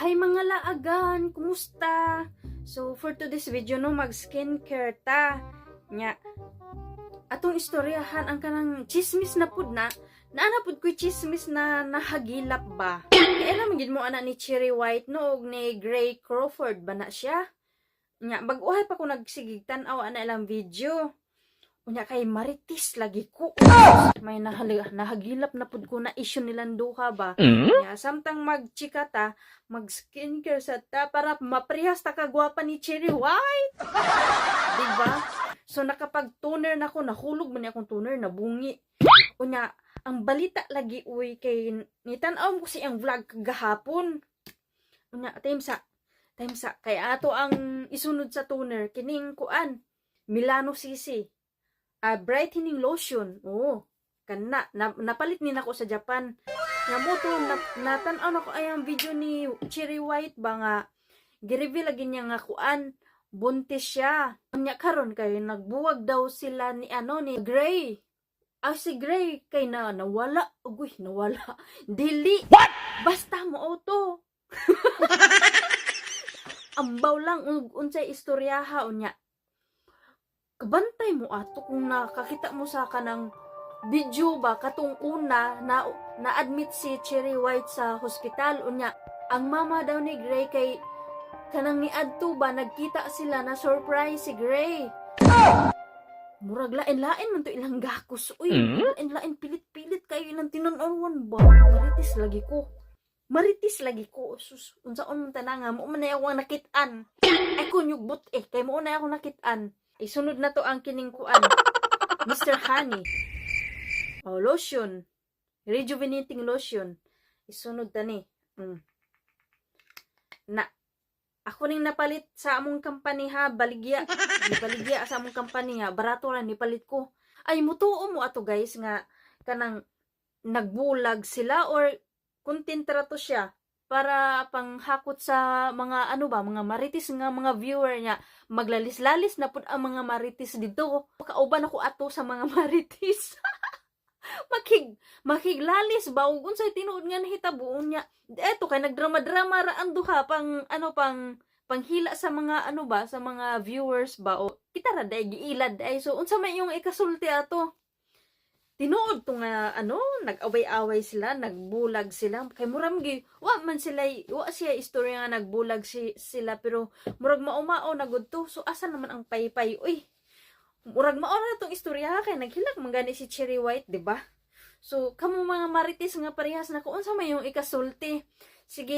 Hi mga laagan, kumusta? So for today's video no, mag skincare ta. Nya atong istoryahan ang kanang chismis na pud na naanapod ko chismis na nahagilap ba. Kaya naman gid mo ana ni Cherry White no og ni Gray Crawford ba na siya? Nya bag-uhay pa ko nagsigig tan-aw ana ilang video. Unya kay maritis lagi ko. May nahagilap na pud ko na issue nilang duha ba. Nya samtang magchika ta, mag skincare sa ta para maprihas ta kagwapa ni Cherry White. Diba? So nakapag toner na ko, nahulog man akong toner na bungi. Unya ang balita lagi uy kay nitan-aw ko si ang vlog kagahapon. Unya time sa kay ato ang isunod sa toner kining kuan Milano CC. Brightening lotion. Oh, kana napalit ni nako sa Japan. Nga mo to natan-aw nako ay ang video ni Cherry White ba nga gi-reveal lagi niya nga kuan buntis siya. Nya karon kay nagbuwag daw sila ni ni Gray. Si Gray kay nawala. Uy, nawala. Dili. What? Basta mo auto. Ambaw lang unsay istoryaha unya. Kabantay mo ato kung nakakita mo sa kanang video ba katong una na admit si Cherry White sa hospital unya ang mama daw ni Gray kay kanang niadto ba nagkita sila na surprise si Gray. Murag lain-lain man to ilang gakos uy. Lain-lain pilit-pilit kayo ilang tinun-on ba. Maritis lagi ko. Sus, unsaon man tananga mo man ako nakit-an. Ay kunyugbot kay mo na ako nakit-an. Isunod na to ang kining kuan. Mr. Honey. Lotion. Rejuvenating lotion. Isunod ta ni. Ako ning napalit sa among company ha, baligya sa among company ha, barato ra nipalit ko. Ay mutuo mo ato guys nga kanang nagbulag sila or content ra to siya para panghakot sa mga mga maritis nga mga viewer niya. Maglalis-lalis na pud ang mga maritis dito. Kauban ako ato sa mga maritis. Makiglalis ba ug unsay tinuod nga nahitabuon niya. Eto kay nagdrama-drama ra ang duha pang panghila sa mga sa mga viewers ba o kita ra day giilad ay so unsa may yung ikasulti ato. Tinuod to nga nag-away-away sila, nagbulag sila. Kay murag wa siya istorya nga nagbulag sila pero murag mao-mao na gud to. So asa naman ang paypay? Uy. Murag mao na tong istorya kay naghilak man gani si Cherry White, di ba? So kamo mga marites nga parehas na ko unsa may yung ikasulti. Sige,